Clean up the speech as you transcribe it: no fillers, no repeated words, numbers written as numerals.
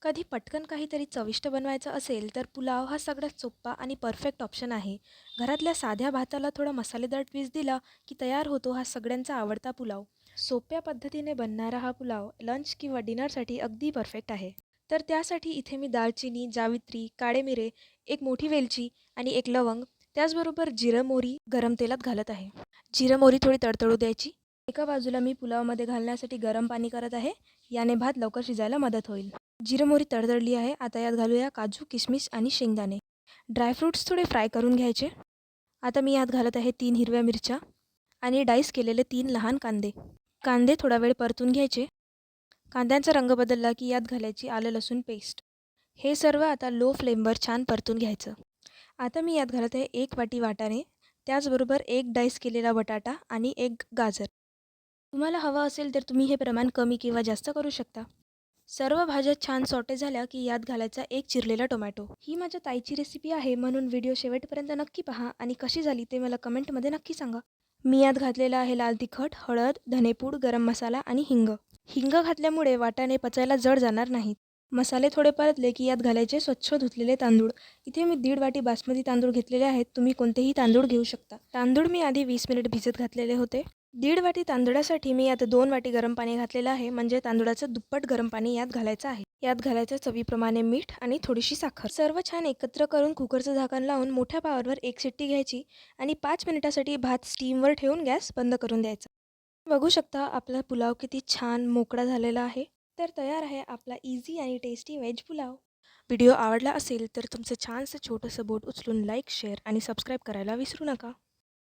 कधी पटकन काहीतरी चविष्ट बनवायचं असेल तर पुलाव हा सगळ्यात सोपा आणि परफेक्ट ऑप्शन आहे. घरातल्या साध्या भाताला थोडा मसालेदार ट्विस्ट दिला की तयार होतो हा सगळ्यांचा आवडता पुलाव. सोप्या पद्धतीने बनणारा हा पुलाव लंच किंवा डिनरसाठी अगदी परफेक्ट आहे. तर त्यासाठी इथे मी दालचिनी, जावित्री, काळे मिरे, एक मोठी वेलची आणि एक लवंग, त्याचबरोबर जिरं मोहरी गरम तेलात घालत आहे. जिरं मोहरी थोडी तडतडू द्यायची. एका बाजूला मी पुलावमध्ये घालण्यासाठी गरम पाणी करत आहे. याने भात लवकर शिजायला मदत होईल. जिरं मोहरी तडतडली आहे. आता यात घालूया काजू, किशमिश आणि शेंगदाणे. ड्रायफ्रूट्स थोडे फ्राय करून घ्यायचे. आता मी यात घालत आहे 3 हिरव्या मिरच्या आणि डाईस केलेले 3 लहान कांदे. कांदे थोडा वेळ परतून घ्यायचे. कांद्यांचा रंग बदलला की यात घालायची आलं लसूण पेस्ट. हे सर्व आता लो फ्लेमवर छान परतून घ्यायचं. आता मी यात घालत आहे 1 वाटी वाटाणे, त्याचबरोबर 1 डाईस केलेला बटाटा आणि 1 गाजर. तुम्हाला हवं असेल तर तुम्ही हे प्रमाण कमी किंवा जास्त करू शकता. सर्व भाज्या छान सॉटे झाल्या की यात घालायचा एक चिरलेला टोमॅटो. ही माझ्या ताईची रेसिपी आहे म्हणून व्हिडिओ शेवटपर्यंत नक्की पहा आणि कशी झाली ते मला कमेंटमध्ये नक्की सांगा. मी यात घातलेला आहे लाल तिखट, हळद, धनेपूड, गरम मसाला आणि हिंग. हिंग घातल्यामुळे वाटाणे पचायला जड जाणार नाहीत. मसाले थोडे परतले की यात घालायचे स्वच्छ धुतलेले तांदूळ. इथे मी 1.5 वाटी बासमती तांदूळ घेतलेले आहेत. तुम्ही कोणतेही तांदूळ घेऊ शकता. तांदूळ मी आधी 20 मिनिट भिजत घातलेले होते. 1.5 वाटी तांदळासाठी मी यात 2 वाटी गरम पाणी घातलेलं आहे, म्हणजे तांदूळाचं दुप्पट गरम पाणी यात घालायचं आहे. यात घालायचं चवीप्रमाणे मीठ आणि थोडीशी साखर. सर्व छान एकत्र करून कुकरचं झाकण लावून मोठ्या पावरवर 1 शिट्टी घ्यायची आणि 5 मिनिटासाठी भात स्टीमवर ठेवून गॅस बंद करून द्यायचा. बघू शकता आपला पुलाव किती छान मोकळा झालेला आहे. तर तयार आहे आपला इझी आणि टेस्टी व्हेज पुलाव. व्हिडिओ आवडला असेल तर तुमचं छानसं छोटंसं बोट उचलून लाईक, शेअर आणि सबस्क्राईब करायला विसरू नका.